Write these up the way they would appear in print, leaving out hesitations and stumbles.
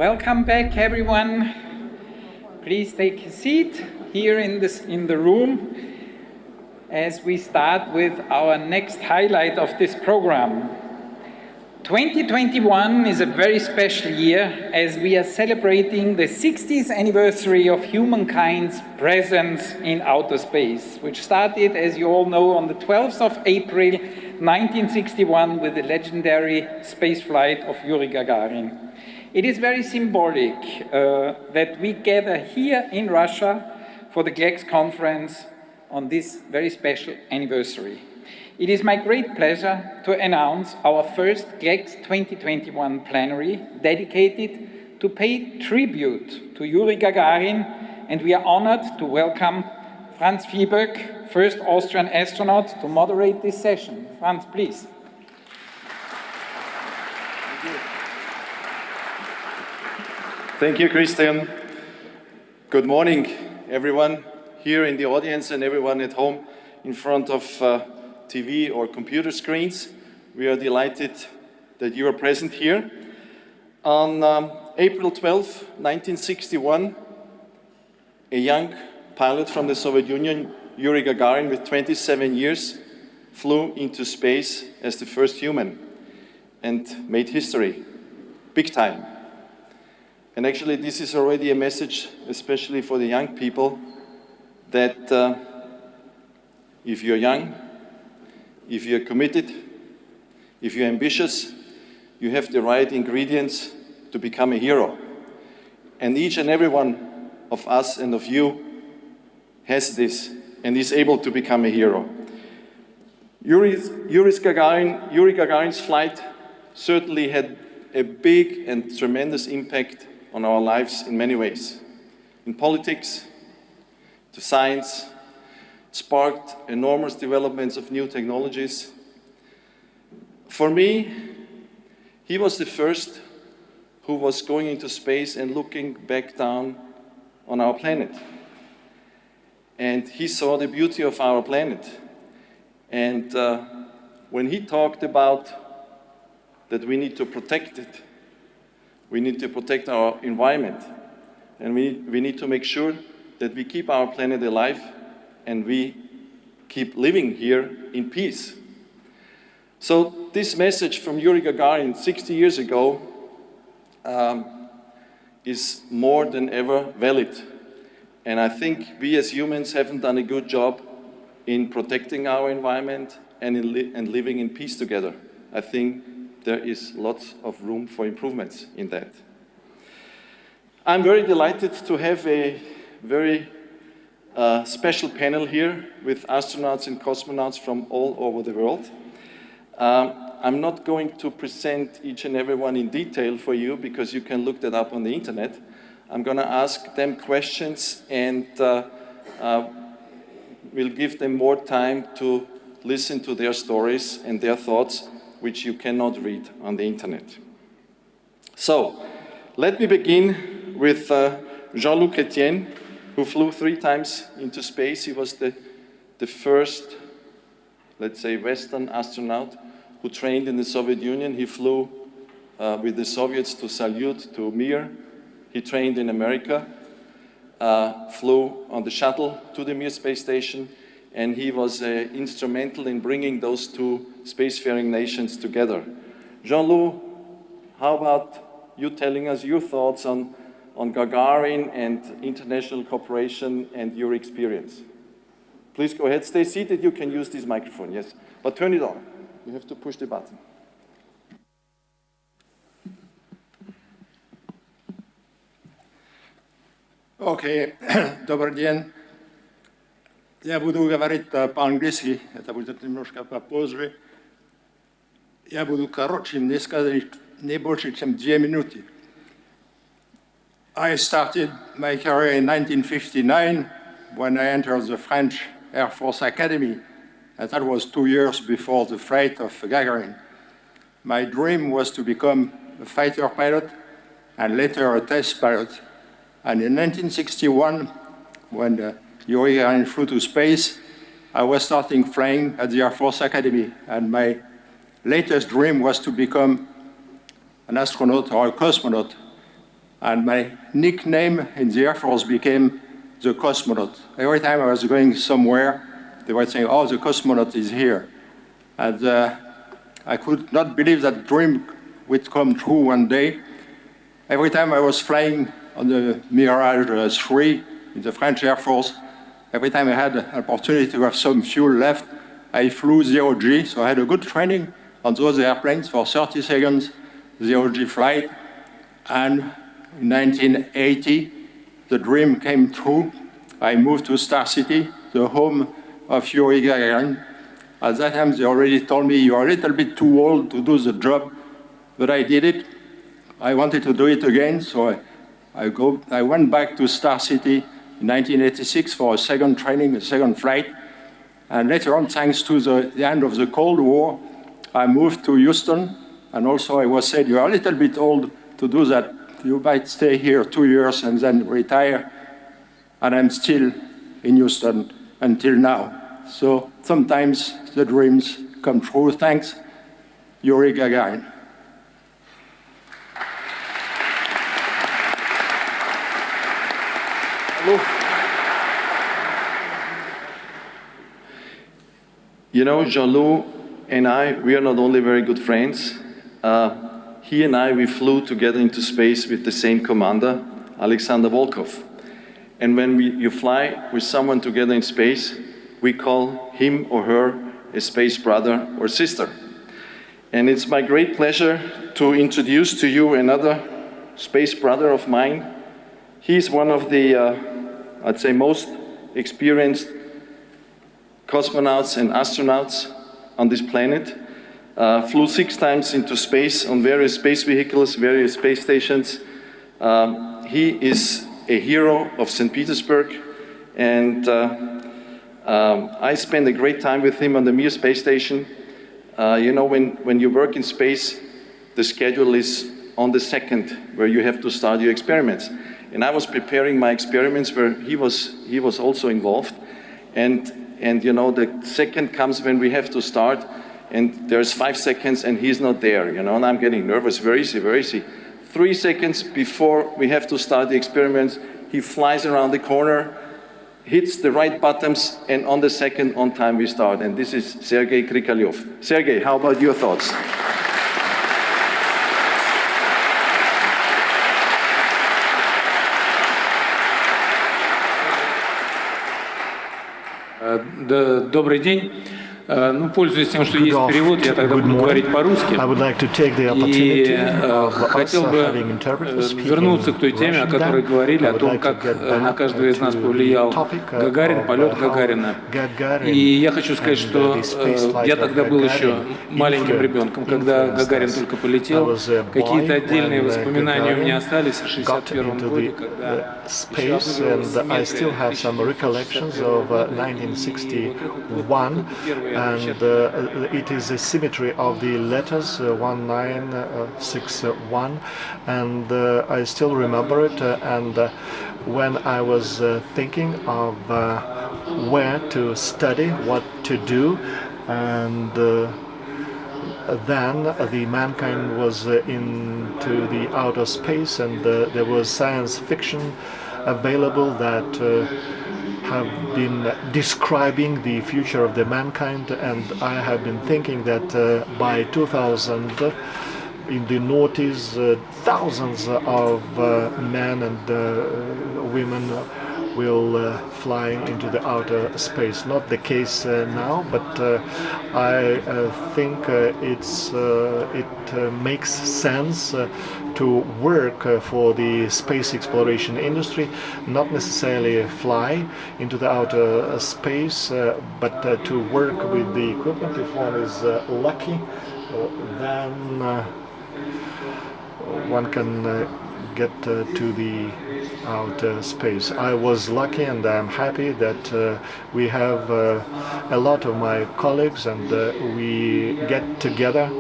Welcome back, everyone. Please take a seat here in the room as we start with our next highlight of this program. 2021 is a very special year as we are celebrating the 60th anniversary of humankind's presence in outer space, which started, as you all know, on the 12th of April 1961 with the legendary spaceflight of Yuri Gagarin. It is very symbolic that we gather here in Russia for the GLEX conference on this very special anniversary. It is my great pleasure to announce our first GLEX 2021 plenary dedicated to pay tribute to Yuri Gagarin, and we are honored to welcome Franz Viehböck, first Austrian astronaut, to moderate this session. Franz, please. Thank you, Christian. Good morning, everyone here in the audience and everyone at home in front of TV or computer screens. We are delighted that you are present here. On April 12, 1961, a young pilot from the Soviet Union, Yuri Gagarin, with 27 years, flew into space as the first human and made history, big time. And actually, this is already a message, especially for the young people, that if you're young, if you're committed, if you're ambitious, you have the right ingredients to become a hero. And each and every one of us and of you has this and is able to become a hero. Yuri Gagarin's flight certainly had a big and tremendous impact on our lives in many ways. In politics, to science, it sparked enormous developments of new technologies. For me, he was the first who was going into space and looking back down on our planet. And he saw the beauty of our planet. And when he talked about that we need to protect it, we need to protect our environment, and we need to make sure that we keep our planet alive and we keep living here in peace. So this message from Yuri Gagarin 60 years ago is more than ever valid. And I think we as humans haven't done a good job in protecting our environment and living in peace together. I think there is lots of room for improvements in that. I'm very delighted to have a very special panel here with astronauts and cosmonauts from all over the world. I'm not going to present each and every one in detail for you because you can look that up on the internet. I'm going to ask them questions and we'll give them more time to listen to their stories and their thoughts, which you cannot read on the internet. So, let me begin with Jean-Luc Etienne, who flew 3 times into space. He was the first, let's say, Western astronaut who trained in the Soviet Union. He flew with the Soviets to Salyut, to Mir. He trained in America, flew on the shuttle to the Mir space station, and he was instrumental in bringing those 2 spacefaring nations together. Jean-Luc, how about you telling us your thoughts on Gagarin and international cooperation and your experience? Please go ahead, stay seated, you can use this microphone, yes. But turn it on, you have to push the button. Окей, добрый день. Я буду говорить по-английски, это будет немножко попозже. Я буду короче, мне сказали, не больше, чем 2 минуты. I started my career in 1959 when I entered the French Air Force Academy, and that was 2 years before the flight of Gagarin. My dream was to become a fighter pilot and later a test pilot. And in 1961, when Yuri Gagarin flew to space, I was starting flying at the Air Force Academy, and my latest dream was to become an astronaut or a cosmonaut. And my nickname in the Air Force became the cosmonaut. Every time I was going somewhere, they were saying, oh, the cosmonaut is here. And I could not believe that dream would come true one day. Every time I was flying on the Mirage 3 in the French Air Force, every time I had an opportunity to have some fuel left, I flew 0G, so I had a good training on those airplanes for 30 seconds, 0G flight. And in 1980, the dream came true. I moved to Star City, the home of Yuri Gagarin. At that time, they already told me, you're a little bit too old to do the job, but I did it. I wanted to do it again, so I went back to Star City in 1986 for a second training, a second flight. And later on, thanks to the end of the Cold War, I moved to Houston. And also I was said, you're a little bit old to do that. You might stay here 2 years and then retire. And I'm still in Houston until now. So sometimes the dreams come true. Thanks, Yuri Gagarin. You know, Jean-Loup and I, we are not only very good friends. He and I, we flew together into space with the same commander, Alexander Volkov. And when you fly with someone together in space, we call him or her a space brother or sister. And it's my great pleasure to introduce to you another space brother of mine. He's one of the, I'd say, most experienced cosmonauts and astronauts on this planet. Flew 6 times into space on various space vehicles, various space stations. He is a hero of St. Petersburg, and I spent a great time with him on the Mir space station. You know, when you work in space, the schedule is on the second where you have to start your experiments. And I was preparing my experiments where he was also involved. And you know, the second comes when we have to start, and there's 5 seconds and he's not there, you know, and I'm getting nervous. Where is he? Where is he? 3 seconds before we have to start the experiments, he flies around the corner, hits the right buttons, and on the second on time we start. And this is Sergei Krikalev. Sergei, how about your thoughts? Добрый день. Ну, пользуясь тем, что есть перевод, я тогда буду говорить по-русски. И хотел бы вернуться к той теме, о которой говорили, о том, как на каждого из нас повлиял Гагарин, полет Гагарина. И я хочу сказать, что я тогда был еще маленьким ребенком, когда Гагарин только полетел. Какие-то отдельные воспоминания у меня остались в 1961 году, когда еще and it is a symmetry of the letters 1961, and I still remember it. And when I was thinking of where to study, what to do, and then the mankind was into the outer space, and there was science fiction available that have been describing the future of the mankind, and I have been thinking that by 2000, in the noughties, thousands of men and women will fly into the outer space. Not the case now, but I think it makes sense to work for the space exploration industry, not necessarily fly into the outer space, but to work with the equipment. If one is lucky, then one can get to the outer space. I was lucky, and I'm happy that we have a lot of my colleagues, and we get together,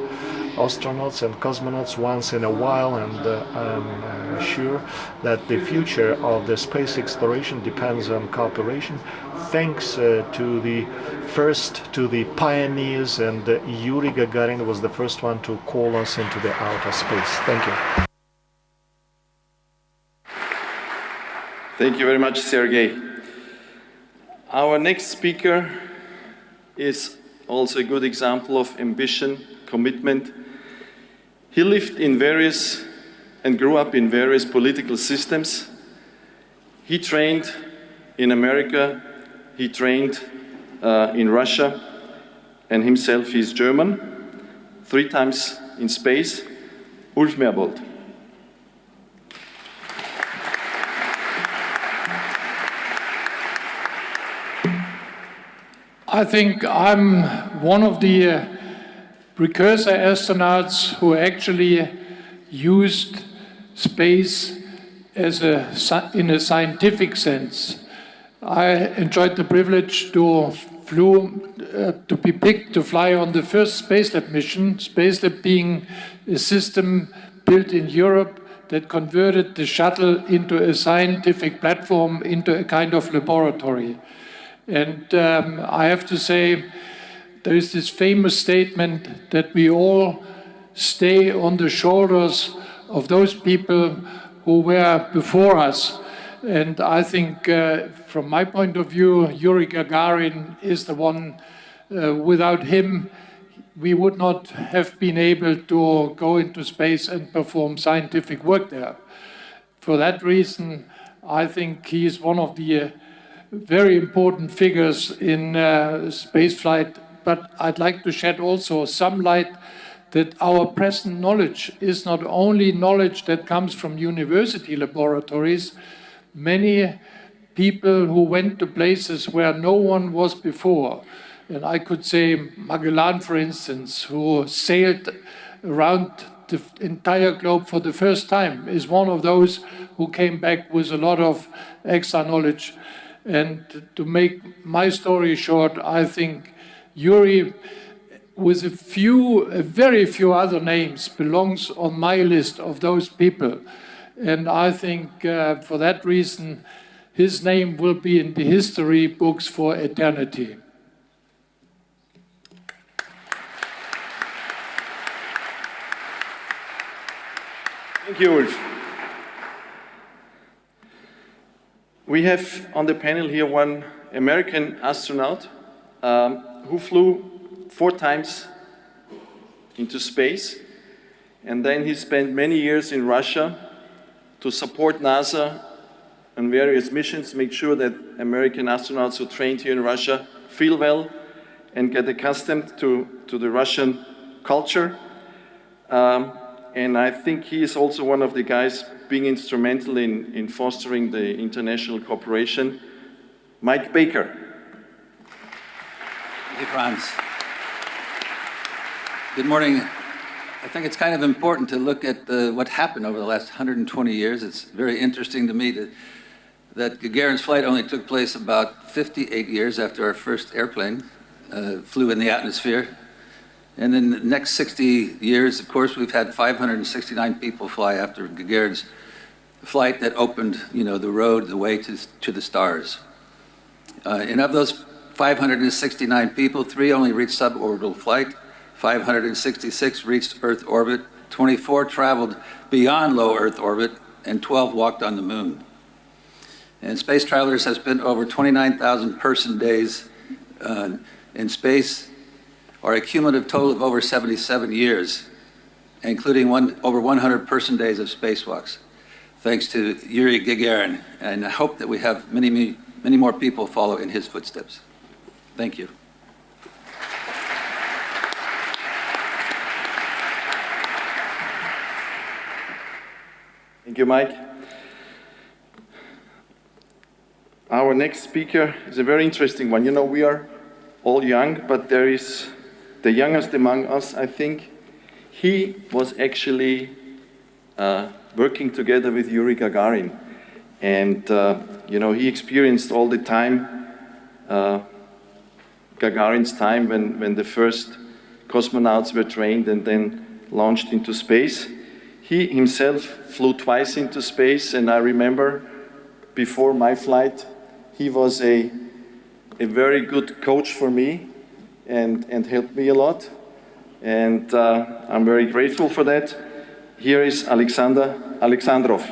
astronauts and cosmonauts, once in a while, and I'm sure that the future of the space exploration depends on cooperation, thanks to the pioneers, and Yuri Gagarin was the first one to call us into the outer space. Thank you. Thank you very much, Sergey. Our next speaker is also a good example of ambition, commitment. He lived in various and grew up in various political systems. He trained in America, he trained in Russia, and himself he's German, 3 times in space. Ulf Merbold. I think I'm one of the precursor astronauts who actually used space as in a scientific sense. I enjoyed the privilege to be picked to fly on the first Spacelab mission, Spacelab being a system built in Europe that converted the shuttle into a scientific platform, into a kind of laboratory. And I have to say, there is this famous statement that we all stay on the shoulders of those people who were before us. And I think, from my point of view, Yuri Gagarin is the one. Without him, we would not have been able to go into space and perform scientific work there. For that reason, I think he is one of the very important figures in spaceflight. But I'd like to shed also some light that our present knowledge is not only knowledge that comes from university laboratories. Many people who went to places where no one was before, and I could say Magellan, for instance, who sailed around the entire globe for the first time, is one of those who came back with a lot of extra knowledge. And to make my story short, I think Yuri, with a very few other names, belongs on my list of those people. And I think for that reason, his name will be in the history books for eternity. Thank you, Ulf. We have on the panel here one American astronaut who flew 4 times into space, and then he spent many years in Russia to support NASA on various missions, make sure that American astronauts who trained here in Russia feel well and get accustomed to the Russian culture. And I think he is also one of the guys being instrumental in fostering the international cooperation. Mike Baker. Thank you, Franz. Good morning. I think it's kind of important to look at what happened over the last 120 years. It's very interesting to me that Gagarin's flight only took place about 58 years after our first airplane flew in the atmosphere. And in the next 60 years, of course, we've had 569 people fly after Gagarin's flight that opened, the road, the way to the stars. And of those 569 people, 3 only reached suborbital flight, 566 reached Earth orbit, 24 traveled beyond low Earth orbit, and 12 walked on the moon. And space travelers have spent over 29,000 person days in space, or a cumulative total of over 77 years, including over 100 person days of spacewalks, thanks to Yuri Gagarin. And I hope that we have many more people follow in his footsteps. Thank you. Thank you, Mike. Our next speaker is a very interesting one. We are all young, but there is the youngest among us, I think. He was actually working together with Yuri Gagarin. And, he experienced all the time, Gagarin's time when the first cosmonauts were trained and then launched into space. He himself flew twice into space, and I remember before my flight, he was a very good coach for me and helped me a lot. And I'm very grateful for that. Here is Alexander Alexandrov.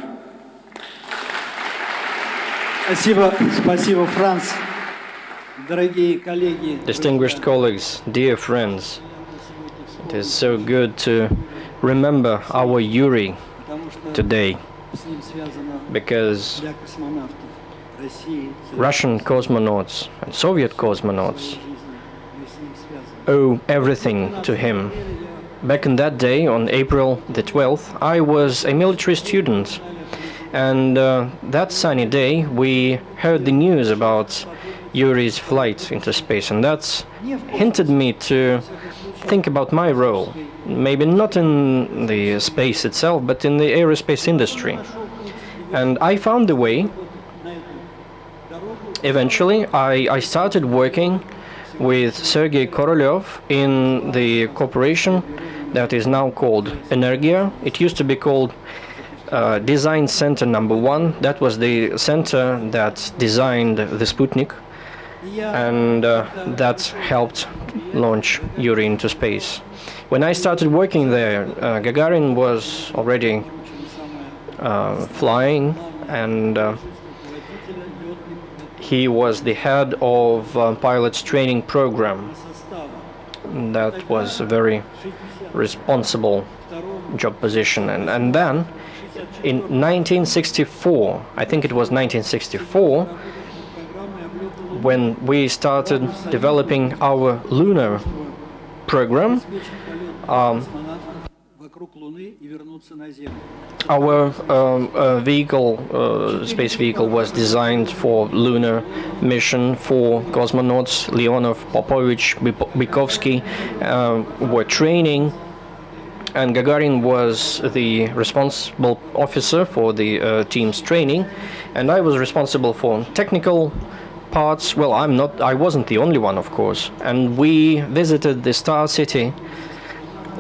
Спасибо, Франц. Дорогие коллеги. Distinguished colleagues, dear friends, it is so good to remember our Yuri today, because Russian cosmonauts and Soviet cosmonauts owe everything to him. Back in that day, on April the 12th, I was a military student, and that sunny day we heard the news about Yuri's flight into space, and that's hinted me to think about my role, maybe not in the space itself, but in the aerospace industry. And I found the way. Eventually, I started working with Sergei Korolev in the corporation that is now called Energia. It used to be called Design Center Number 1. That was the center that designed the Sputnik, and that helped launch Yuri into space. When I started working there, Gagarin was already flying, and he was the head of pilot's training program. That was a very responsible job position. And then in 1964, I think it was 1964, when we started developing our lunar program, our space vehicle was designed for lunar mission. For cosmonauts, Leonov, Popovich, Bykovsky were training, and Gagarin was the responsible officer for the team's training, and I was responsible for technical parts. Well, I wasn't the only one, of course, and we visited the Star City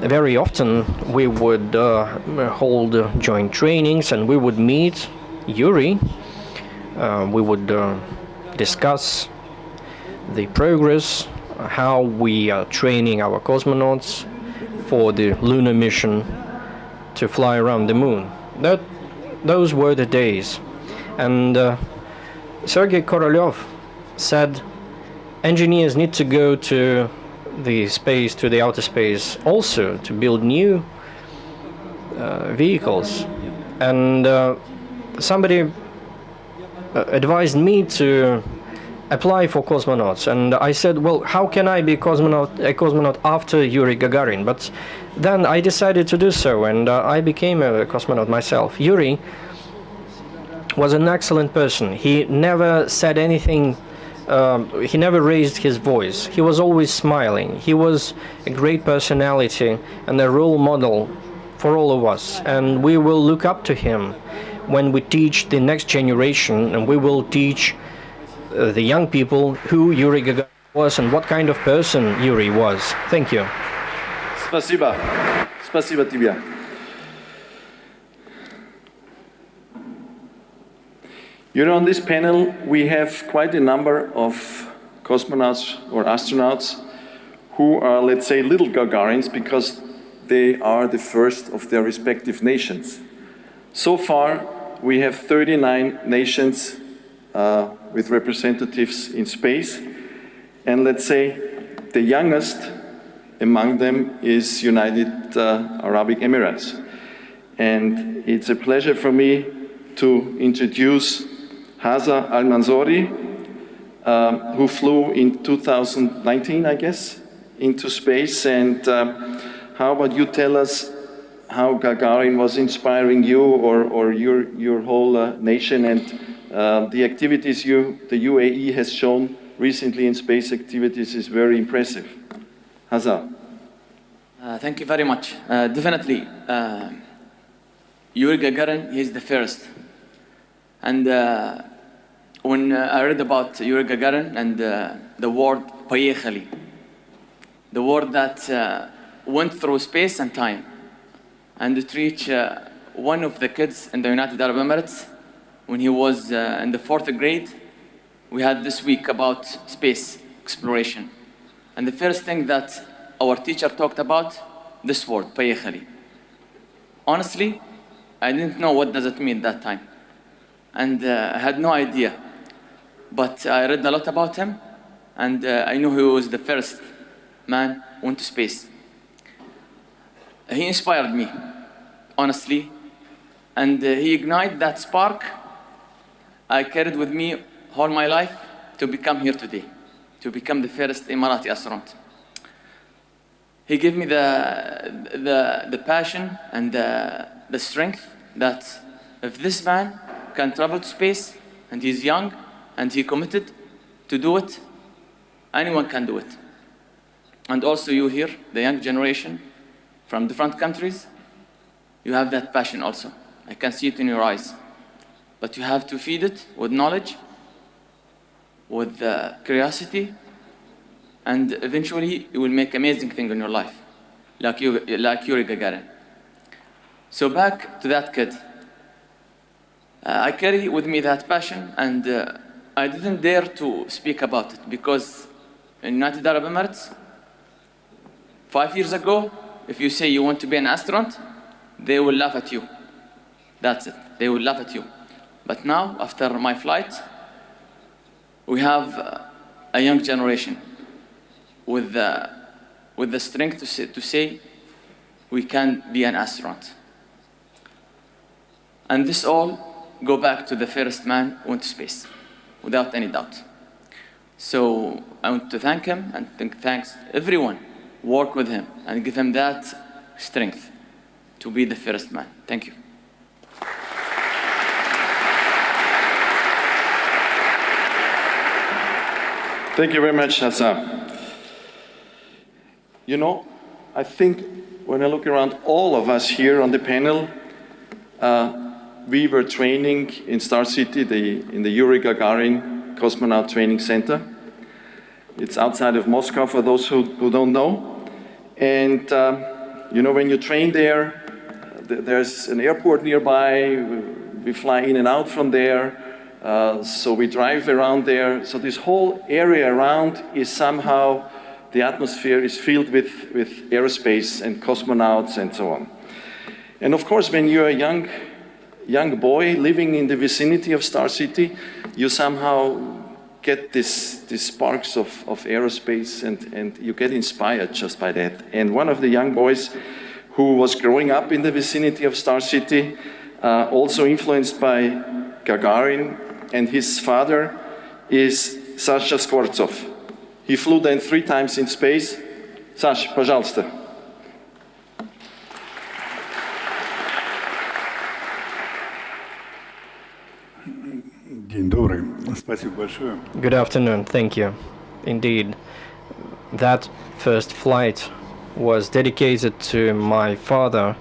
very often. We would hold joint trainings, and we would meet Yuri. We would discuss the progress, how we are training our cosmonauts for the lunar mission to fly around the moon. Those were the days. And Sergei Korolev said engineers need to go to the outer space also to build new vehicles. And somebody advised me to apply for cosmonauts, and I said, well, how can I be a cosmonaut after Yuri Gagarin? But then I decided to do so, and I became a cosmonaut myself. Yuri was an excellent person. He never said anything. He never raised his voice. He was always smiling. He was a great personality and a role model for all of us. And we will look up to him when we teach the next generation, and we will teach the young people who Yuri Gagarin was and what kind of person Yuri was. Thank you. Спасибо. Спасибо тебе. You know, on this panel, we have quite a number of cosmonauts or astronauts who are, let's say, little Gagarins, because they are the first of their respective nations. So far, we have 39 nations with representatives in space, and let's say the youngest among them is United Arab Emirates. And it's a pleasure for me to introduce Haza Al-Manzouri, who flew in 2019, I guess, into space. And how about you tell us how Gagarin was inspiring you or your whole nation, and the activities the UAE has shown recently in space activities is very impressive. Haza. Thank you very much. Definitely, Yuri Gagarin, he's the first. And when I read about Yuri Gagarin and the word "поехали," the word that went through space and time, and it reached one of the kids in the United Arab Emirates when he was in the 4th grade. We had this week about space exploration. And the first thing that our teacher talked about, this word, "поехали." Honestly, I didn't know what does it mean that time. And I had no idea. but I read a lot about him, and I knew he was the first man who went to space. He inspired me, honestly, and he ignited that spark I carried with me all my life to become here today, to become the first Emirati astronaut. He gave me the passion and the strength that if this man can travel to space and he's young and he committed to do it, anyone can do it. And also you here, the young generation from different countries, you have that passion also. I can see it in your eyes. But you have to feed it with knowledge, with curiosity, and eventually you will make amazing things in your life, like Yuri Gagarin. So back to that kid. I carry with me that passion, and I didn't dare to speak about it because in United Arab Emirates, 5 years ago, if you say you want to be an astronaut, they will laugh at you. That's it. They will laugh at you. But now, after my flight, we have a young generation with the strength to say we can be an astronaut. And this all go back to the first man who went to space, without any doubt. So I want to thank him and thanks everyone. Work with him and give him that strength to be the first man. Thank you. Thank you very much, Hassan. You know, I think when I look around all of us here on the panel, we were training in Star City, in the Yuri Gagarin Cosmonaut Training Center. It's outside of Moscow, for those who don't know. And, you know, when you train there, there's an airport nearby. We fly in and out from there. So we drive around there. So this whole area around is somehow, the atmosphere is filled with aerospace and cosmonauts and so on. And of course, when you're a young boy living in the vicinity of Star City, you somehow get these sparks of aerospace and you get inspired just by that. And one of the young boys who was growing up in the vicinity of Star City, also influenced by Gagarin, and his father is Sasha Skvortsov. He flew then 3 times in space. Sash, пожалуйста. Good afternoon, thank you. Indeed, that first flight was dedicated to my father.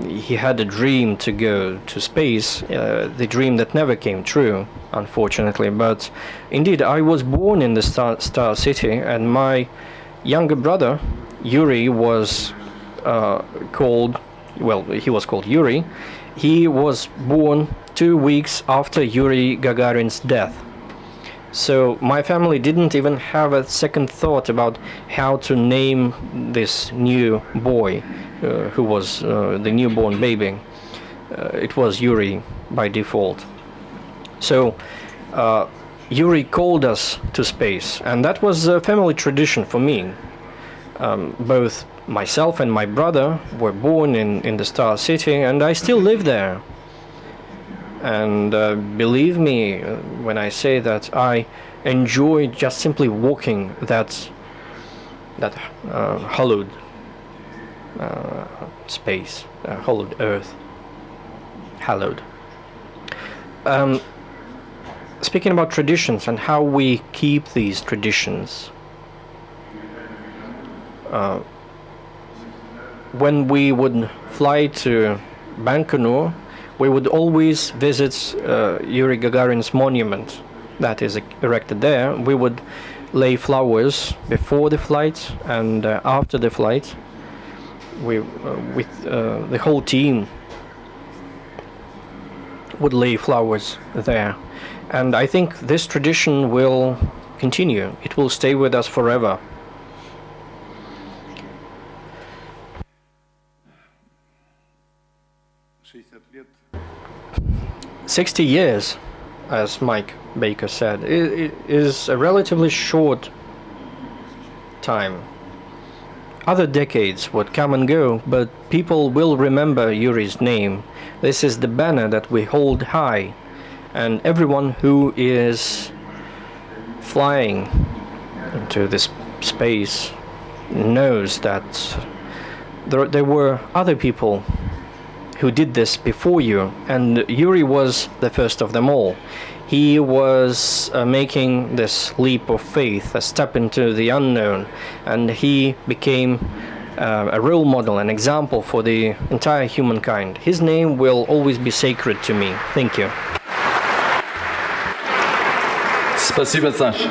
He had a dream to go to space, the dream that never came true, unfortunately. But indeed, I was born in the Star City, and my younger brother, Yuri, was called Yuri. He was born 2 weeks after Yuri Gagarin's death. So my family didn't even have a second thought about how to name this new boy, who was the newborn baby. It was Yuri by default. So Yuri called us to space, and that was a family tradition for me. Both myself and my brother were born in the Star City, and I still live there. And believe me when I say that I enjoy just simply walking that hollowed space, hollowed earth, hallowed. Speaking about traditions and how we keep these traditions, when we would fly to Baikonur, we would always visit Yuri Gagarin's monument that is erected there. We would lay flowers before the flight and after the flight. With the whole team would lay flowers there. And I think this tradition will continue. It will stay with us forever. 60 years. as Mike Baker said, it is a relatively short time. Other decades would come and go, but people will remember Yuri's name. This is the banner that we hold high, and everyone who is flying into this space knows that there were other people who did this before you, and Yuri was the first of them all. He was making this leap of faith, a step into the unknown, and he became a role model, an example for the entire humankind. His name will always be sacred to me. Thank you. Спасибо, Sash.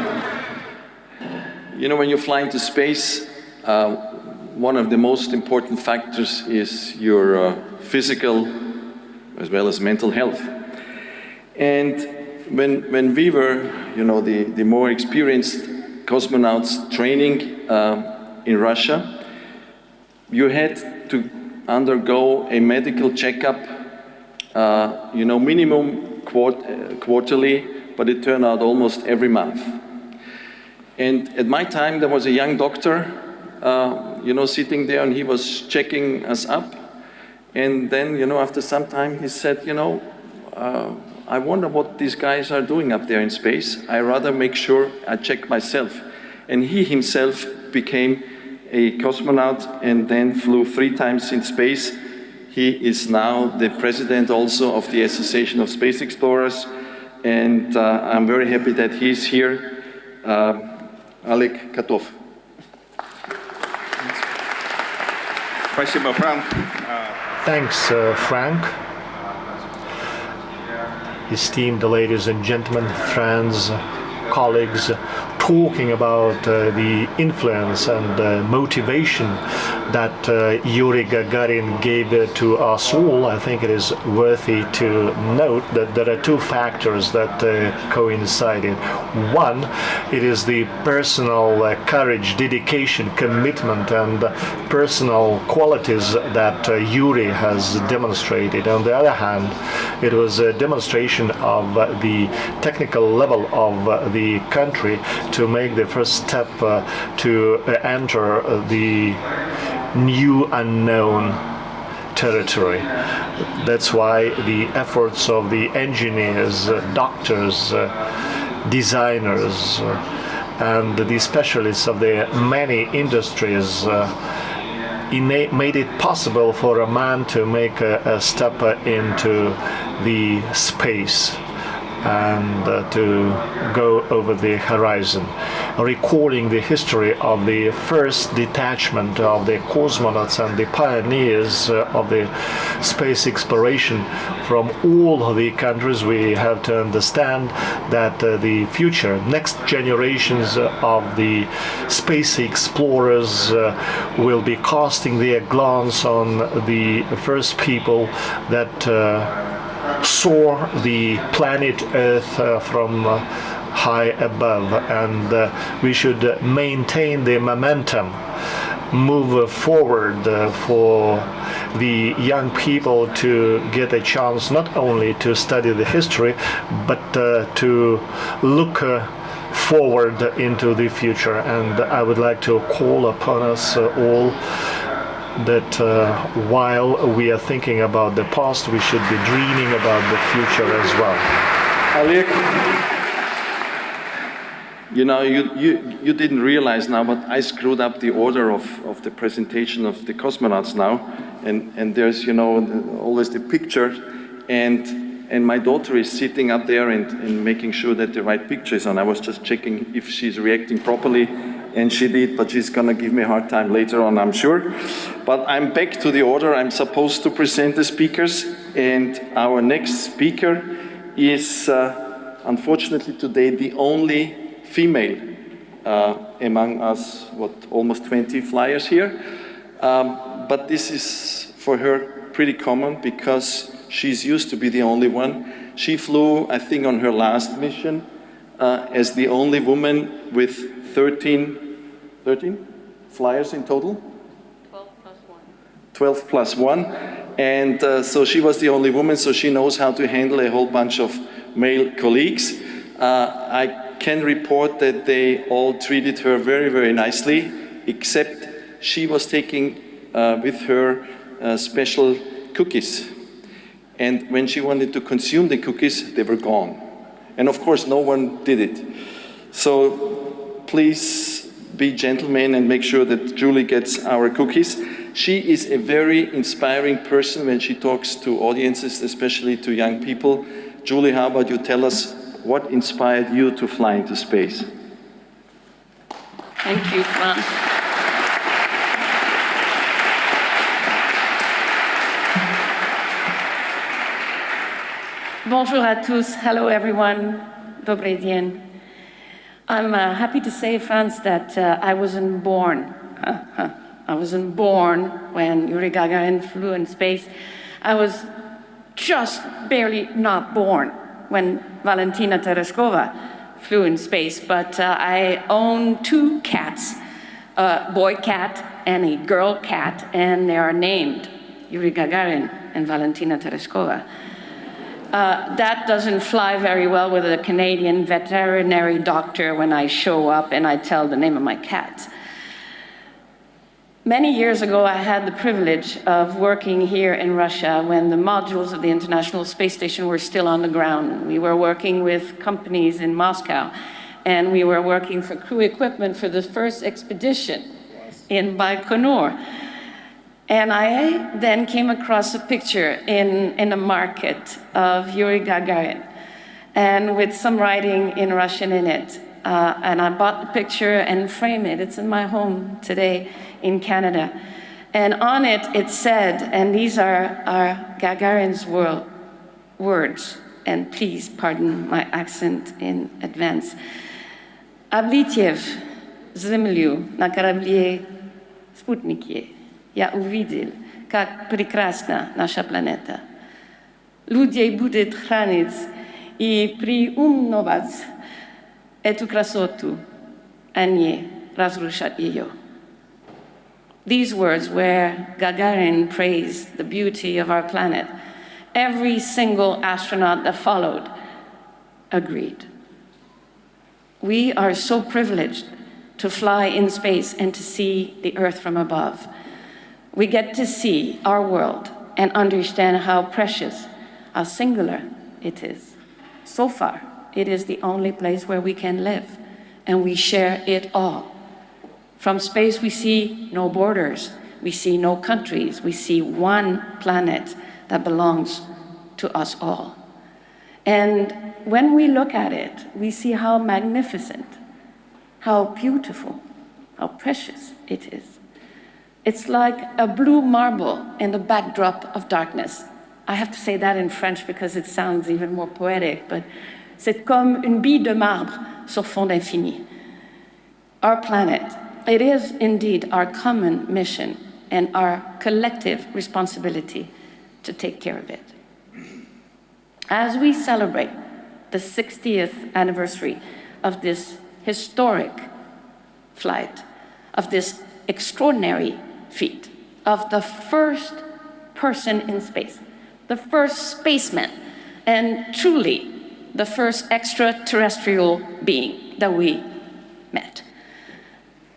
You know, when you fly into space, one of the most important factors is your physical as well as mental health. And when we were, you know, the more experienced cosmonauts training in Russia, you had to undergo a medical checkup, you know, minimum quarterly, but it turned out almost every month. And at my time, there was a young doctor, you know, sitting there, and he was checking us up. And then, you know, after some time, he said, you know, I wonder what these guys are doing up there in space. I rather make sure I check myself. And he himself became a cosmonaut and then flew 3 times in space. He is now the president also of the Association of Space Explorers. And I'm very happy that he's here. Oleg Katov. Спасибо, Frank. Thanks, Frank. Esteemed ladies and gentlemen, friends, colleagues, talking about the influence and motivation that Yuri Gagarin gave to us all, I think it is worthy to note that there are 2 factors that coincided. One, it is the personal courage, dedication, commitment, and personal qualities that Yuri has demonstrated. On the other hand, it was a demonstration of the technical level of the country to make the first step to enter the new unknown territory. That's why the efforts of the engineers, doctors, designers, and the specialists of the many industries made it possible for a man to make a step into the space and to go over the horizon, recalling the history of the first detachment of the cosmonauts and the pioneers of the space exploration from all of the countries. We have to understand that the future, next generations of the space explorers will be casting their glance on the first people that saw the planet Earth from high above, and we should maintain the momentum, move forward for the young people to get a chance not only to study the history, but to look forward into the future. And I would like to call upon us all that while we are thinking about the past, we should be dreaming about the future as well. Oleg, you know, you didn't realize now, but I screwed up the order of the presentation of the cosmonauts now, and there's, you know, always the picture, and my daughter is sitting up there and making sure that the right picture is on. I was just checking if she's reacting properly, and she did, but she's gonna give me a hard time later on, I'm sure. But I'm back to the order. I'm supposed to present the speakers, and our next speaker is, unfortunately today, the only female among us, almost 20 flyers here. But this is for her pretty common because she's used to be the only one. She flew, I think, on her last mission as the only woman with 13 flyers in total? 12 plus 1. And so she was the only woman, so she knows how to handle a whole bunch of male colleagues. I can report that they all treated her very, very nicely, except she was taking with her special cookies. And when she wanted to consume the cookies, they were gone. And of course, no one did it. So please be gentlemen and make sure that Julie gets our cookies. She is a very inspiring person when she talks to audiences, especially to young people. Julie, how about you tell us what inspired you to fly into space? Thank you, Franz. Bonjour à tous. Hello, everyone. Dobry dzień. I'm happy to say, Franz, that I wasn't born. I wasn't born when Yuri Gagarin flew in space. I was just barely not born when Valentina Tereshkova flew in space, but I own 2 cats, a boy cat and a girl cat, and they are named Yuri Gagarin and Valentina Tereshkova. That doesn't fly very well with a Canadian veterinary doctor when I show up and I tell the name of my cat. Many years ago, I had the privilege of working here in Russia when the modules of the International Space Station were still on the ground. We were working with companies in Moscow, and we were working for crew equipment for the first expedition in Baikonur. And I then came across a picture in a market of Yuri Gagarin, and with some writing in Russian in it. And I bought the picture and framed it. It's in my home today in Canada. And on it, it said, and these are Gagarin's words, and please pardon my accent in advance. Облетев Землю на корабле спутнике, я увидел, как прекрасна наша планета. Людей будет хранить и приумновать эту красоту, а не разрушать ее. These words where Gagarin praised the beauty of our planet, every single astronaut that followed agreed. We are so privileged to fly in space and to see the Earth from above. We get to see our world and understand how precious, how singular it is. So far, it is the only place where we can live, and we share it all. From space, we see no borders, we see no countries, we see one planet that belongs to us all. And when we look at it, we see how magnificent, how beautiful, how precious it is. It's like a blue marble in the backdrop of darkness. I have to say that in French because it sounds even more poetic, but c'est comme une bille de marbre sur fond d'infini. Our planet, it is indeed our common mission and our collective responsibility to take care of it. As we celebrate the 60th anniversary of this historic flight, of this extraordinary feat, of the first person in space, the first spaceman, and truly the first extraterrestrial being that we met.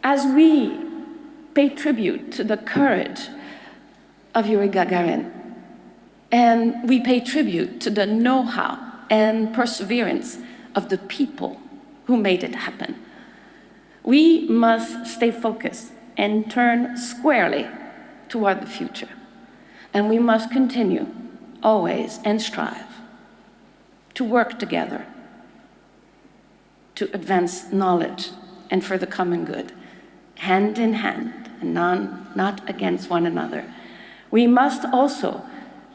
As we pay tribute to the courage of Yuri Gagarin, and we pay tribute to the know-how and perseverance of the people who made it happen, we must stay focused and turn squarely toward the future. And we must continue always and strive to work together to advance knowledge and for the common good, hand in hand and not against one another. We must also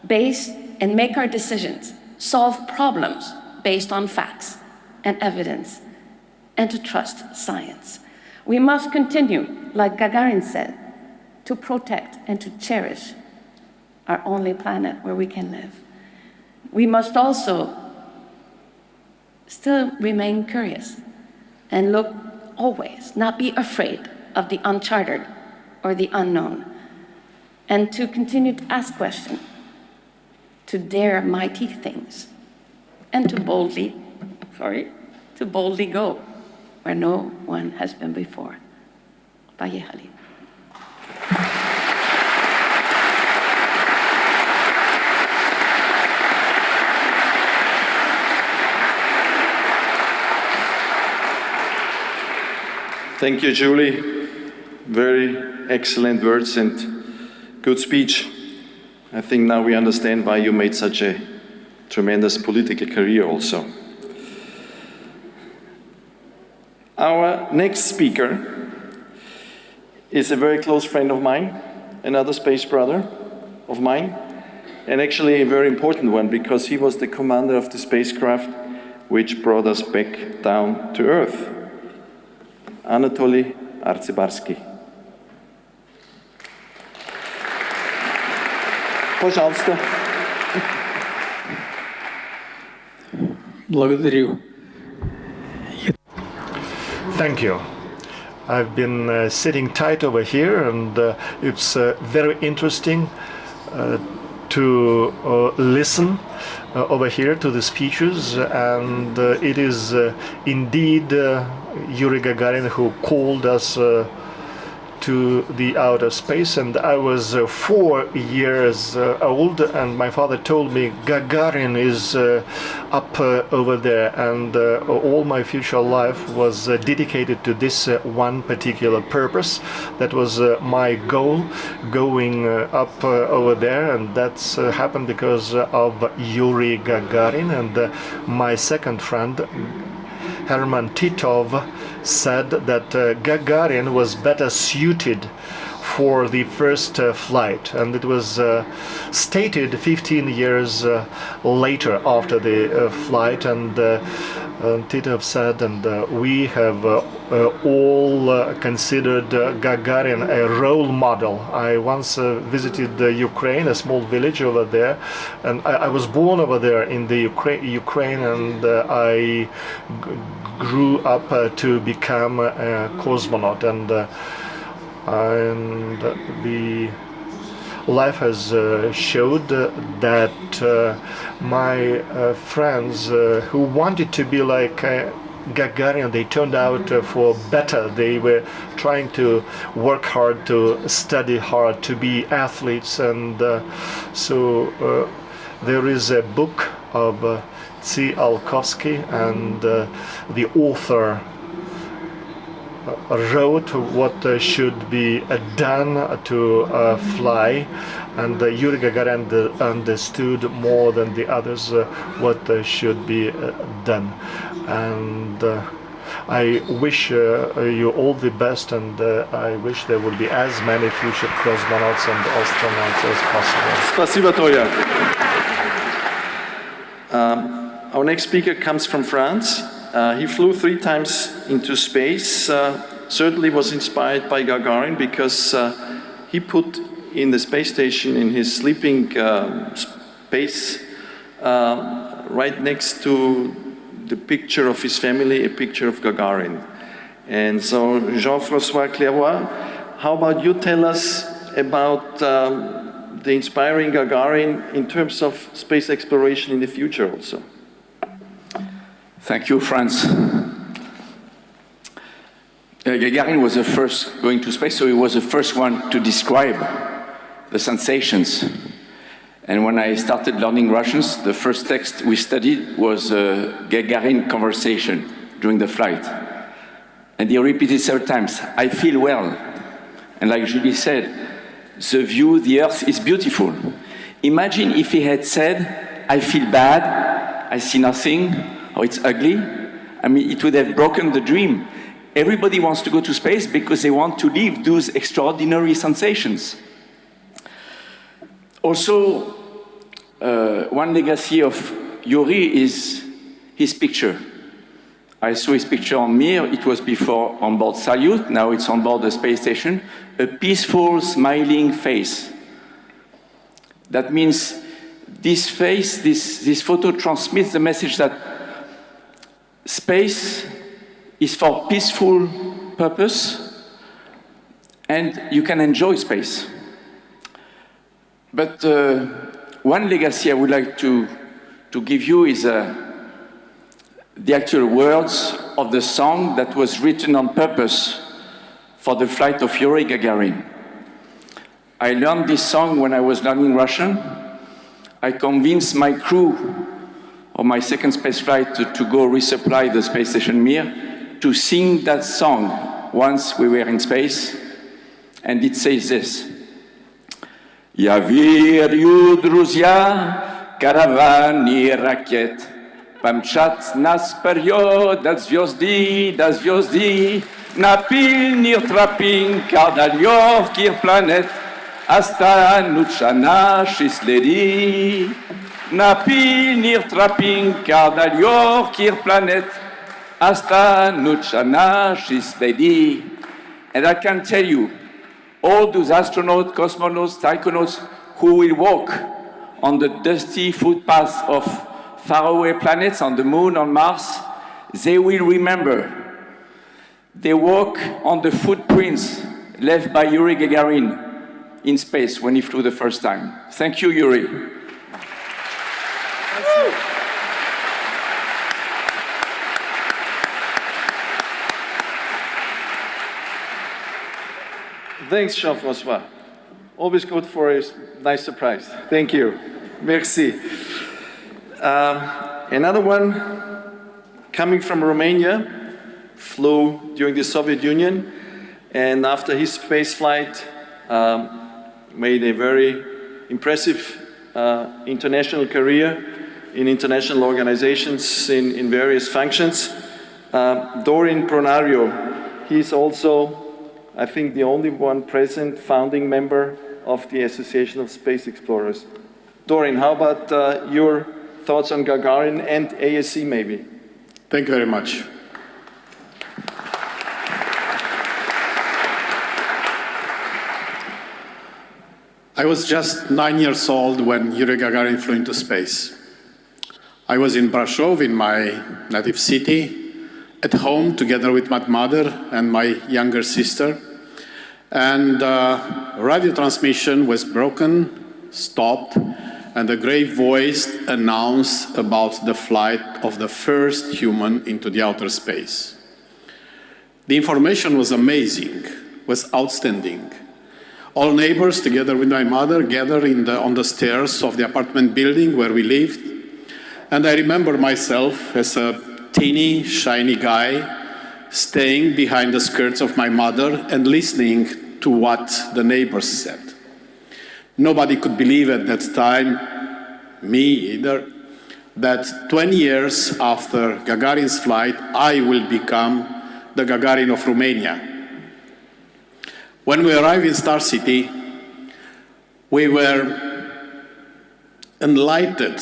base and make our decisions, solve problems based on facts and evidence, and to trust science. We must continue, like Gagarin said, to protect and to cherish our only planet where we can live. We must also still remain curious and look always, not be afraid of the uncharted or the unknown, and to continue to ask questions, to dare mighty things, and to boldly go where no one has been before. Payéhali. Thank you, Julie. Very excellent words and good speech. I think now we understand why you made such a tremendous political career also. Our next speaker is a very close friend of mine, another space brother of mine, and actually a very important one because he was the commander of the spacecraft which brought us back down to Earth. Anatoly Artsebarsky. Пожалуйста. Благодарю. Thank you. I've been sitting tight over here, and it's very interesting to listen over here to the speeches, and it is indeed Yuri Gagarin who called us to the outer space, and I was 4 years old, and my father told me Gagarin is up over there, and all my future life was dedicated to this one particular purpose. That was my goal, going up over there, and that's happened because of Yuri Gagarin. And my second friend, Herman Titov, said that Gagarin was better suited for the first flight, and it was stated 15 years later after the flight, and Titov said, and we have all considered Gagarin a role model. I once visited Ukraine, a small village over there, and I was born over there in the Ukraine, and I grew up to become a cosmonaut, and the life has showed that my friends who wanted to be like Gagarin, they turned out for better. They were trying to work hard, to study hard, to be athletes, and so there is a book of C. Alkovsky, and the author wrote what should be done to fly, and Yuri Gagarin understood more than the others what should be done. And I wish you all the best, and I wish there will be as many future cosmonauts and astronauts as possible. Спасибо, Toya. Our next speaker comes from France. He flew 3 times into space, certainly was inspired by Gagarin because he put in the space station in his sleeping space right next to the picture of his family, a picture of Gagarin. And so Jean-François Clairoy, how about you tell us about the inspiring Gagarin in terms of space exploration in the future also? Thank you, Franz. Gagarin was the first going to space, so he was the first one to describe the sensations. And when I started learning Russians, the first text we studied was a Gagarin conversation during the flight. And he repeated several times, "I feel well." And like Julie said, the view, the Earth is beautiful. Imagine if he had said, "I feel bad, I see nothing, or it's ugly." I mean, it would have broken the dream. Everybody wants to go to space because they want to live those extraordinary sensations. Also, one legacy of Yuri is his picture. I saw his picture on Mir. It was before on board Salyut. Now it's on board the space station. A peaceful, smiling face. That means this face, this photo transmits the message that space is for peaceful purpose, and you can enjoy space. But one legacy I would like to give you is the actual words of the song that was written on purpose for the flight of Yuri Gagarin. I learned this song when I was learning Russian. I convinced my crew of my second space flight to go resupply the space station Mir to sing that song once we were in space. And it says this. Я верю, друзья, караваны ракет помчат нас вперед до звезды, напильных тропинках далеких планет останутся наши следы. Напильных тропинках далеких планет останутся наши следы. And I can tell you, all those astronauts, cosmonauts, taikonauts who will walk on the dusty footpaths of faraway planets on the Moon, on Mars, they will remember. They walk on the footprints left by Yuri Gagarin in space when he flew the first time. Thank you, Yuri. Thanks, Jean-François. Always good for a nice surprise. Thank you. Merci. Another one coming from Romania, flew during the Soviet Union, and after his space flight, made a very impressive international career in international organizations in various functions. Dorin Pronario, he's also, I think, the only one present founding member of the Association of Space Explorers. Dorin, how about your thoughts on Gagarin and ASC maybe? Thank you very much. I was just 9 years old when Yuri Gagarin flew into space. I was in Brasov, in my native city, at home together with my mother and my younger sister. And radio transmission was broken, stopped, and a great voice announced about the flight of the first human into the outer space. The information was amazing, was outstanding. All neighbors, together with my mother, gathered on the stairs of the apartment building where we lived. And I remember myself as a teeny, shiny guy, staying behind the skirts of my mother and listening to what the neighbors said. Nobody could believe at that time, me either, that 20 years after Gagarin's flight, I will become the Gagarin of Romania. When we arrived in Star City, we were enlightened.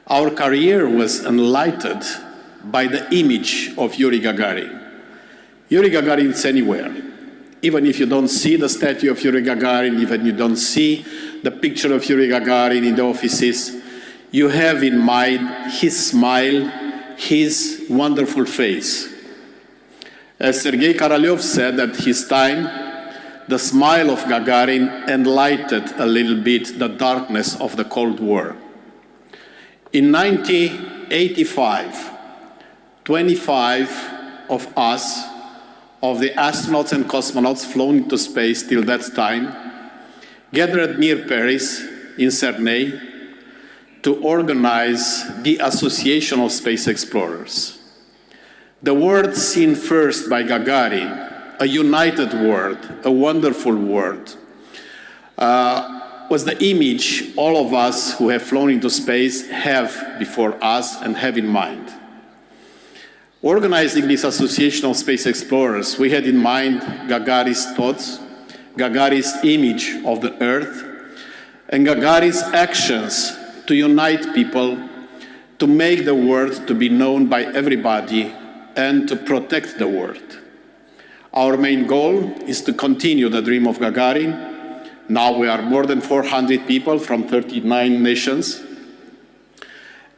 Our career was enlightened by the image of Yuri Gagarin. Yuri Gagarin is anywhere. Even if you don't see the statue of Yuri Gagarin, even if you don't see the picture of Yuri Gagarin in the offices, you have in mind his smile, his wonderful face. As Sergei Korolev said at his time, the smile of Gagarin enlightened a little bit the darkness of the Cold War. In 1985, 25 of us, of the astronauts and cosmonauts flown into space till that time, gathered near Paris in Cernay to organize the Association of Space Explorers. The word seen first by Gagarin, a united word, a wonderful word, was the image all of us who have flown into space have before us and have in mind. Organizing this Association of Space Explorers, we had in mind Gagarin's thoughts, Gagarin's image of the Earth, and Gagarin's actions to unite people, to make the world to be known by everybody, and to protect the world. Our main goal is to continue the dream of Gagarin. Now we are more than 400 people from 39 nations,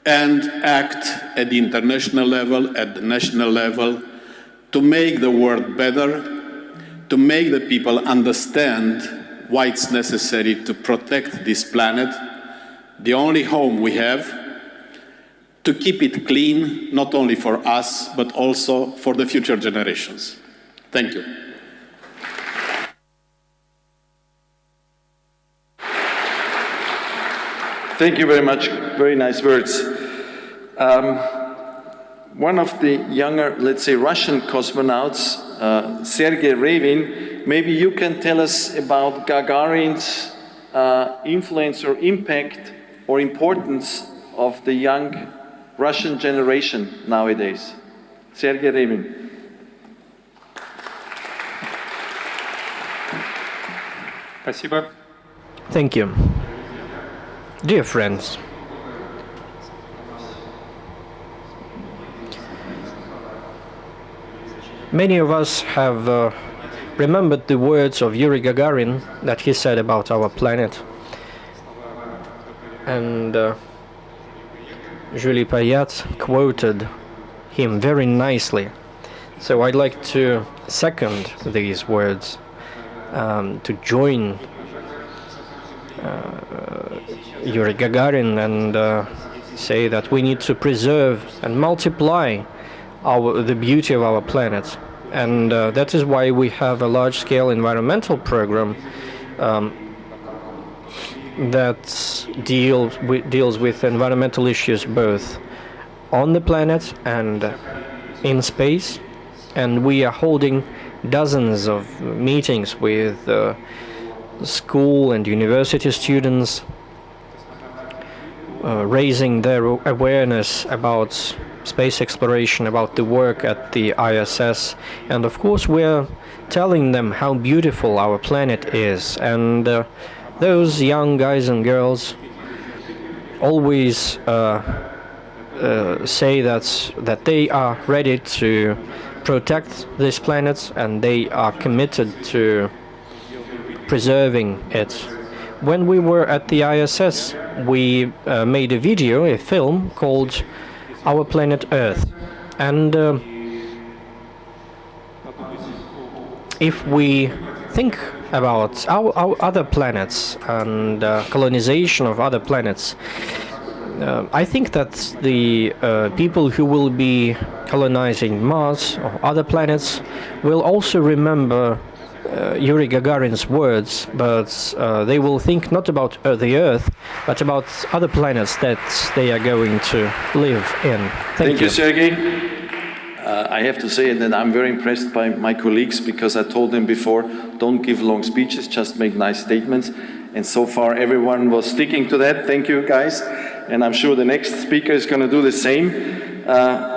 and act at the international level, at the national level, to make the world better, to make the people understand why it's necessary to protect this planet, the only home we have, to keep it clean, not only for us, but also for the future generations. Thank you. Thank you very much. Very nice words. One of the younger, let's say, Russian cosmonauts, Sergei Revin, maybe you can tell us about Gagarin's influence or impact or importance of the young Russian generation nowadays. Sergei Revin. Спасибо. Thank you. Dear friends, many of us have remembered the words of Yuri Gagarin that he said about our planet. And Julie Payat quoted him very nicely. So I'd like to second these words, to join Yuri Gagarin and say that we need to preserve and multiply the beauty of our planet. And that is why we have a large-scale environmental program that deals with environmental issues both on the planet and in space. And we are holding dozens of meetings with school and university students, raising their awareness about space exploration, about the work at the ISS, and of course we're telling them how beautiful our planet is. And those young guys and girls always say that they are ready to protect this planet and they are committed to preserving it. When we were at the ISS, we made a video, a film called Our Planet Earth. And if we think about our other planets and colonization of other planets, I think that the people who will be colonizing Mars or other planets will also remember Yuri Gagarin's words, but they will think not about the Earth, but about other planets that they are going to live in. Thank you, Sergei. I have to say that I'm very impressed by my colleagues, because I told them before, don't give long speeches, just make nice statements. And so far everyone was sticking to that. Thank you, guys. And I'm sure the next speaker is going to do the same.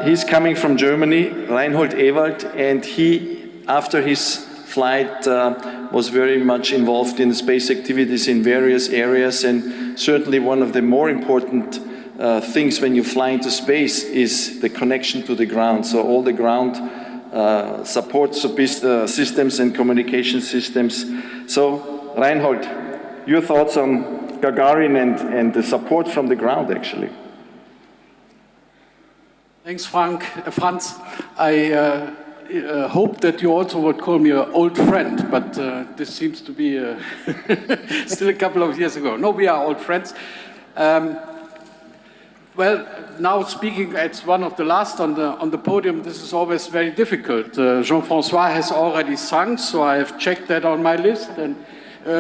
He's coming from Germany, Reinhold Ewald, and he, after his flight, was very much involved in space activities in various areas, and certainly one of the more important things when you fly into space is the connection to the ground. So all the ground support systems and communication systems. So Reinhold, your thoughts on Gagarin and the support from the ground, actually. Thanks, Franz. I hope that you also would call me an old friend, but this seems to be still a couple of years ago. No, we are old friends. Well, now speaking as one of the last on the podium, this is always very difficult. Jean-François has already sung, so I have checked that on my list. And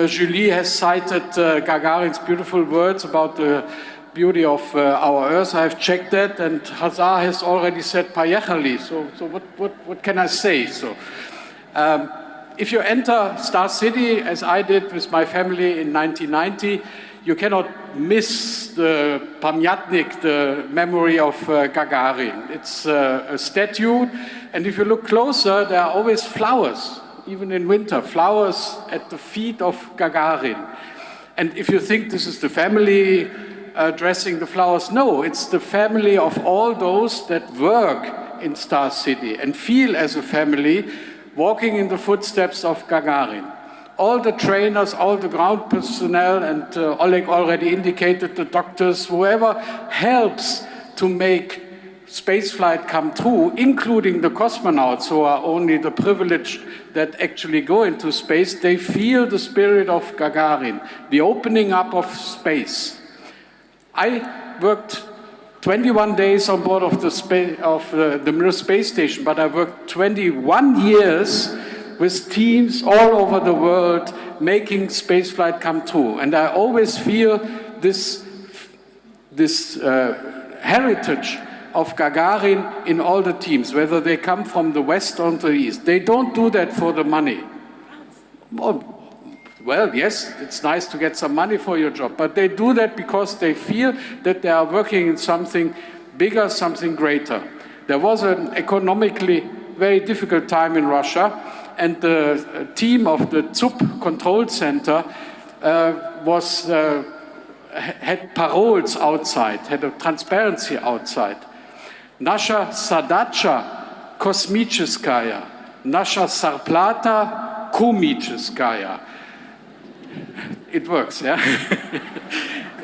Julie has cited Gagarin's beautiful words about the beauty of our Earth. I have checked that, and Hazar has already said Payechali. So what can I say? So, if you enter Star City, as I did with my family in 1990, you cannot miss the Pamyatnik, the memory of Gagarin. It's a statue, and if you look closer, there are always flowers, even in winter, flowers at the feet of Gagarin. And if you think this is the family dressing the flowers, no, it's the family of all those that work in Star City and feel as a family, walking in the footsteps of Gagarin. All the trainers, all the ground personnel, and Oleg already indicated the doctors, whoever helps to make spaceflight come true, including the cosmonauts who are only the privileged that actually go into space, they feel the spirit of Gagarin, the opening up of space. I worked 21 days on board of the Mir space station, but I worked 21 years with teams all over the world making spaceflight come true. And I always feel this heritage of Gagarin in all the teams, whether they come from the west or the east. They don't do that for the money. Well, yes, it's nice to get some money for your job, but they do that because they feel that they are working in something bigger, something greater. There was an economically very difficult time in Russia, and the team of the ZUP control center had paroles outside, had a transparency outside. Nasha Sadacha Kosmicheskaya, Nasha Sarplata Kumicheskaya. It works, yeah?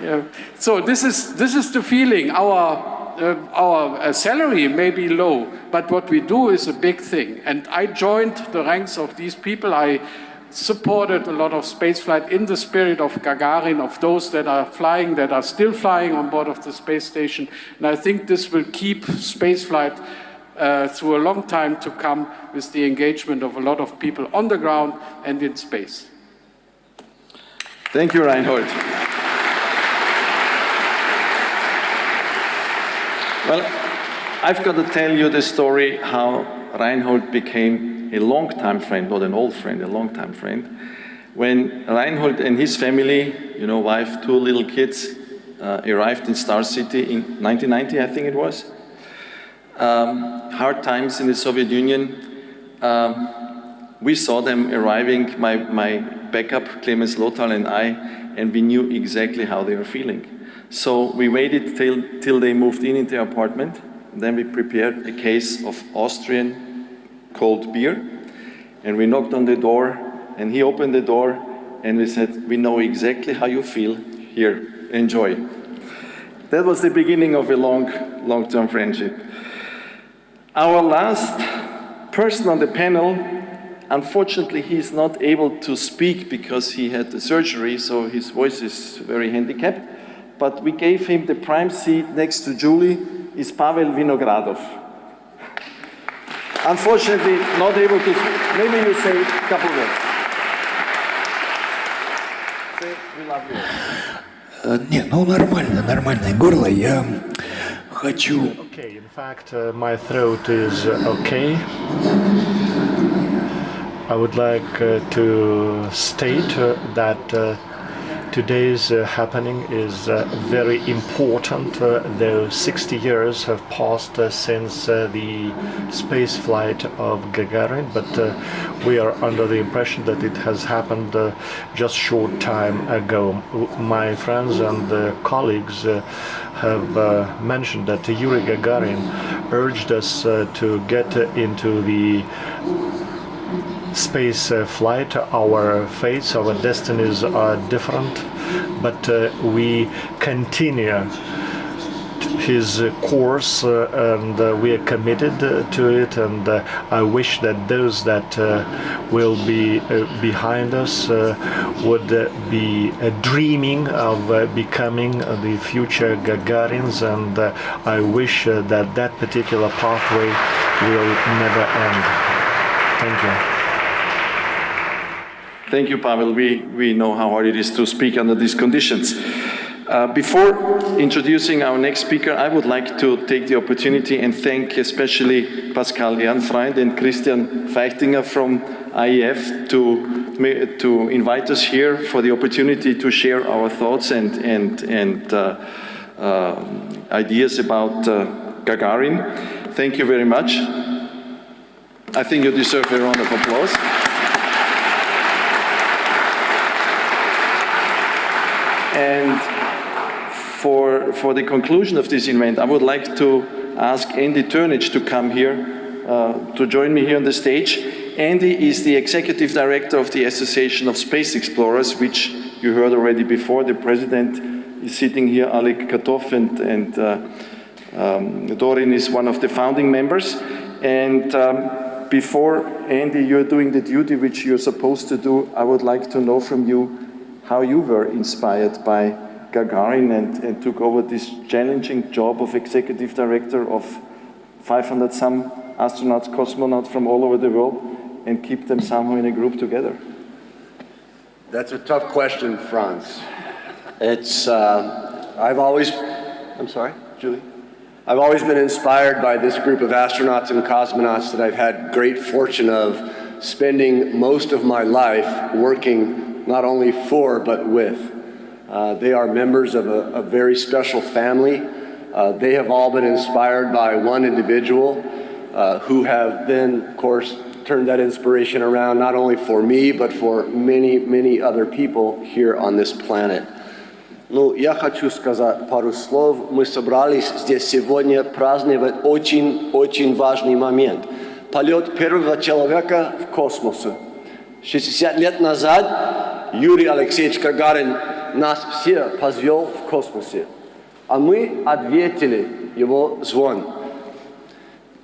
Yeah. So this is the feeling. Our salary may be low, but what we do is a big thing. And I joined the ranks of these people. I supported a lot of spaceflight in the spirit of Gagarin, of those that are flying, that are still flying on board of the space station. And I think this will keep spaceflight through a long time to come with the engagement of a lot of people on the ground and in space. Thank you, Reinhold. Well, I've got to tell you the story how Reinhold became a long-time friend, not an old friend, a long-time friend. When Reinhold and his family, wife, 2 little kids, arrived in Star City in 1990, I think it was. Hard times in the Soviet Union. We saw them arriving, my backup, Clemens Lothal and I, and we knew exactly how they were feeling. So we waited till they moved into the apartment. Then we prepared a case of Austrian cold beer, and we knocked on the door, and he opened the door, and we said, "We know exactly how you feel. Here, enjoy." That was the beginning of a long-term friendship. Our last person on the panel, unfortunately, he's not able to speak because he had the surgery, so his voice is very handicapped. But we gave him the prime seat next to Julie, is Pavel Vinogradov. Unfortunately, not able to speak. Maybe you say a couple words. Say, we love you. Не, ну нормальное горло. Я хочу... Okay, in fact, my throat is okay. I would like to state that today's happening is very important. Though 60 years have passed since the space flight of Gagarin, but we are under the impression that it has happened just short time ago. My friends and colleagues have mentioned that Yuri Gagarin urged us to get into the space flight. Our fates, our destinies are different, but we continue his course, and we are committed to it. And I wish that those that will be behind us would be dreaming of becoming the future Gagarins, and I wish that that particular pathway will never end. Thank you. Thank you, Pavel. We know how hard it is to speak under these conditions. Before introducing our next speaker, I would like to take the opportunity and thank especially Pascal Ehrenfreund and Christian Feichtinger from IEF to invite us here for the opportunity to share our thoughts and ideas about Gagarin. Thank you very much. I think you deserve a round of applause. And for the conclusion of this event, I would like to ask Andy Turnage to come here, to join me here on the stage. Andy is the Executive Director of the Association of Space Explorers, which you heard already before. The president is sitting here, Alek Katov, and Dorin is one of the founding members. And before, Andy, you're doing the duty which you're supposed to do, I would like to know from you how you were inspired by Gagarin and took over this challenging job of executive director of 500 some astronauts, cosmonauts from all over the world, and keep them somehow in a group together? That's a tough question, Franz. It's, I'm sorry, Julie? I've always been inspired by this group of astronauts and cosmonauts that I've had great fortune of spending most of my life working not only for, but with. They are members of a very special family. They have all been inspired by one individual who have then, of course, turned that inspiration around not only for me, but for many, many other people here on this planet. Ну, я хочу сказать пару слов. Мы собрались здесь сегодня праздновать очень важный момент. Полет первого человека в космос. 60 лет назад Юрий Алексеевич Гагарин нас все позвал в космосе, а мы ответили его звон.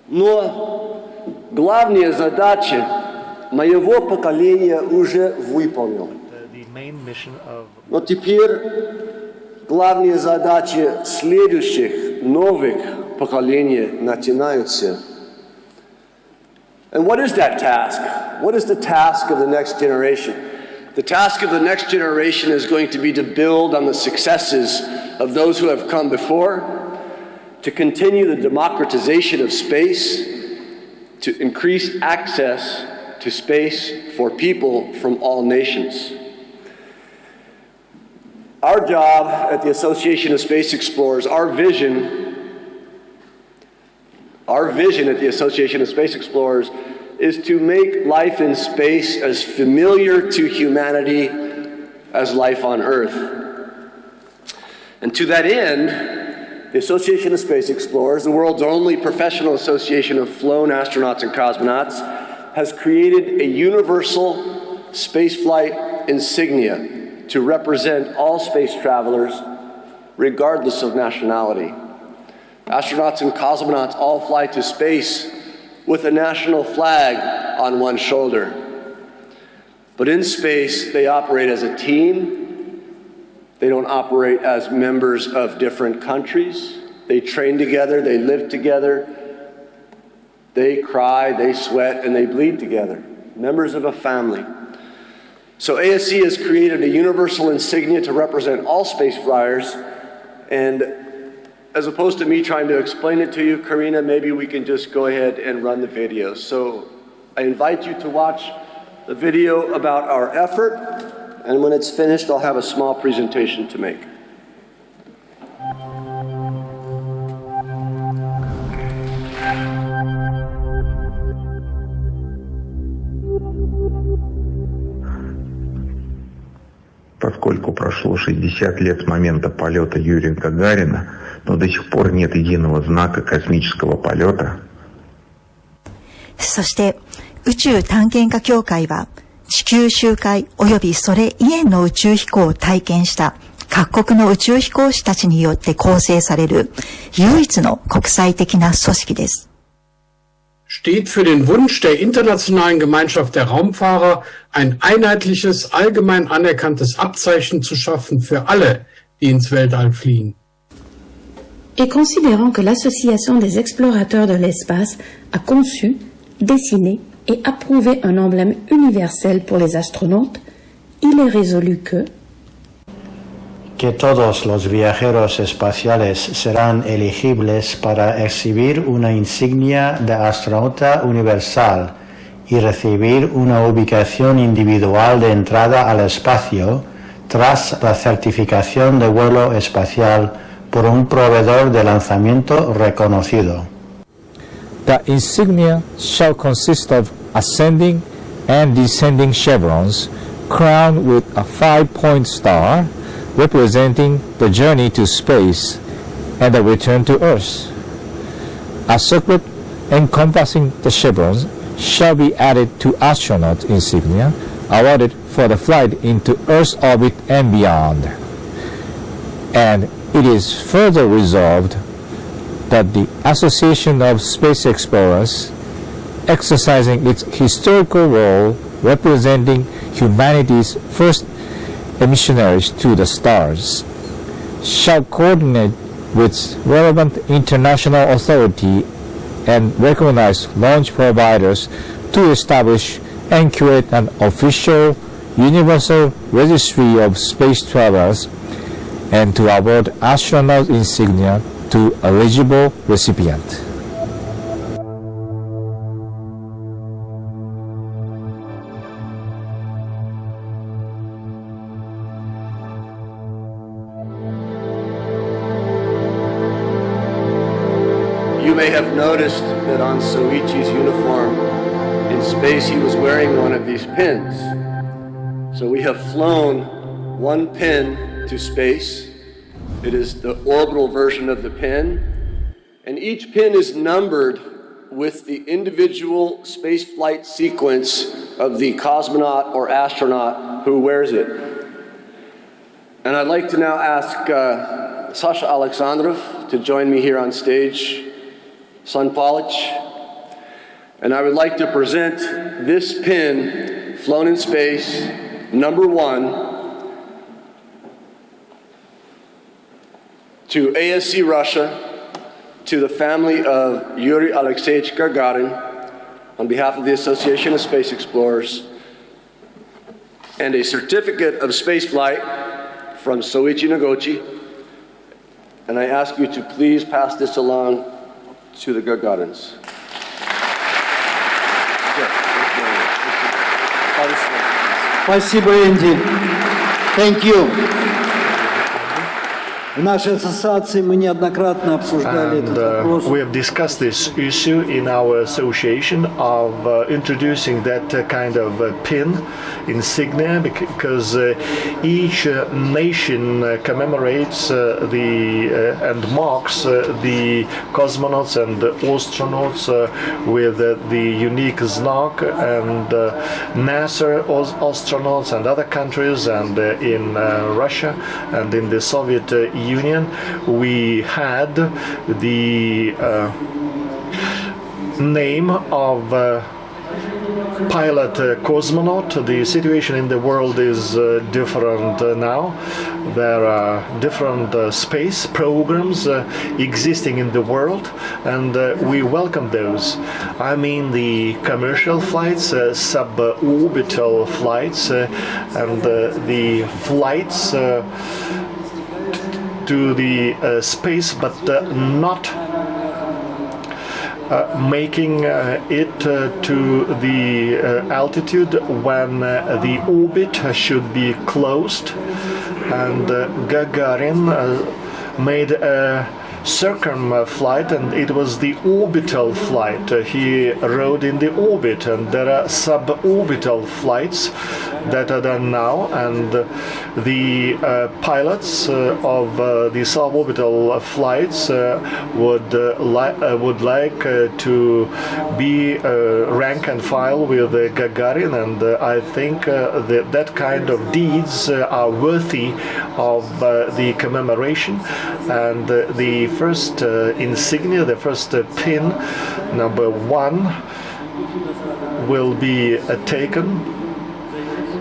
Но главная задача моего поколения уже выполнена. Но теперь главная задача следующих новых поколений начинается. And what is that task? What is the task of the next generation? The task of the next generation is going to be to build on the successes of those who have come before, to continue the democratization of space, to increase access to space for people from all nations. Our job at the Association of Space Explorers, our vision at the Association of Space Explorers is to make life in space as familiar to humanity as life on Earth. And to that end, the Association of Space Explorers, the world's only professional association of flown astronauts and cosmonauts, has created a universal spaceflight insignia to represent all space travelers, regardless of nationality. Astronauts and cosmonauts all fly to space with a national flag on one shoulder. But in space, they operate as a team. They don't operate as members of different countries. They train together, they live together. They cry, they sweat, and they bleed together. Members of a family. So ASC has created a universal insignia to represent all space flyers, and as opposed to me trying to explain it to you, Karina, maybe we can just go ahead and run the video. So I invite you to watch the video about our effort, and when it's finished, I'll have a small presentation to make. Поскольку прошло 60 лет с момента полета Юрия Гагарина, но до сих пор нет единого знака космического полета. そして宇宙探検家協会は地球周回及びそれ以外の宇宙飛行を体験した各国の宇宙飛行士たちによって構成される唯一の国際的な組織です。steht für den Wunsch der internationalen Gemeinschaft der Raumfahrer, ein einheitliches, allgemein anerkanntes Abzeichen zu schaffen für alle, die ins Weltall fliehen. Et considérant que l'Association des explorateurs de l'espace a conçu, dessiné et approuvé un emblème universel pour les astronautes, il est résolu que todos los viajeros espaciales serán elegibles para exhibir una insignia de astronauta universal y recibir una ubicación individual de entrada al espacio tras la certificación de vuelo espacial por un proveedor de lanzamiento reconocido. The insignia shall consist of ascending and descending chevrons crowned with a 5-point star representing the journey to space and the return to Earth. A circlet encompassing the chevrons shall be added to astronaut insignia awarded for the flight into Earth's orbit and beyond. And it is further resolved that the Association of Space Explorers, exercising its historical role representing humanity's first missionaries to the stars, shall coordinate with relevant international authority and recognized launch providers to establish and create an official universal registry of space travelers and to award astronaut insignia to eligible recipient. You may have noticed that on Soichi's uniform in space he was wearing one of these pins. So we have flown one pin to space. It is the orbital version of the pin, and each pin is numbered with the individual spaceflight sequence of the cosmonaut or astronaut who wears it. And I'd like to now ask Sasha Alexandrov to join me here on stage. Son Palich. And I would like to present this pin, flown in space, number 1, to ASC Russia, to the family of Yuri Alexeyevich Gagarin, on behalf of the Association of Space Explorers, and a certificate of spaceflight from Soichi Noguchi. And I ask you to please pass this along to the Gagarins. Спасибо, Энди. Thank you. В нашей ассоциации мы неоднократно обсуждали этот вопрос. We have discussed this issue in our association of introducing that kind of pin, insignia, because each nation commemorates and marks the cosmonauts and astronauts with the unique znak, and NASA astronauts and other countries, and in Russia and in the Soviet Union, we had the name of pilot cosmonaut. The situation in the world is different now. There are different space programs existing in the world, and we welcome those. I mean the commercial flights, suborbital flights, and the flights to the space, but not making it to the altitude when the orbit should be closed. And Gagarin made a circumflight, and it was the orbital flight. He rode in the orbit, and there are suborbital flights that are done now, and the pilots of the suborbital flights would like to be rank and file with Gagarin, and I think that kind of deeds are worthy of the commemoration. And the first insignia, the first pin, number 1, will be taken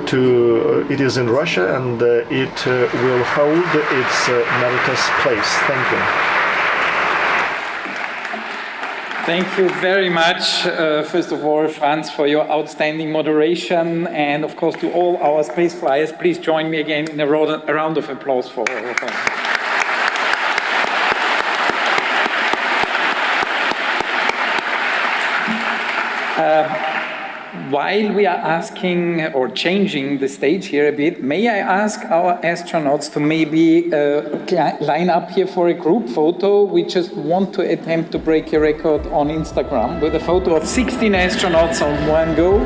to, it is in Russia, and it will hold its meritorious place. Thank you. Thank you very much, first of all, Franz, for your outstanding moderation, and of course to all our space flyers. Please join me again in a round of applause for all of them. While we are asking or changing the stage here a bit, may I ask our astronauts to maybe line up here for a group photo? We just want to attempt to break a record on Instagram with a photo of 16 astronauts on one go.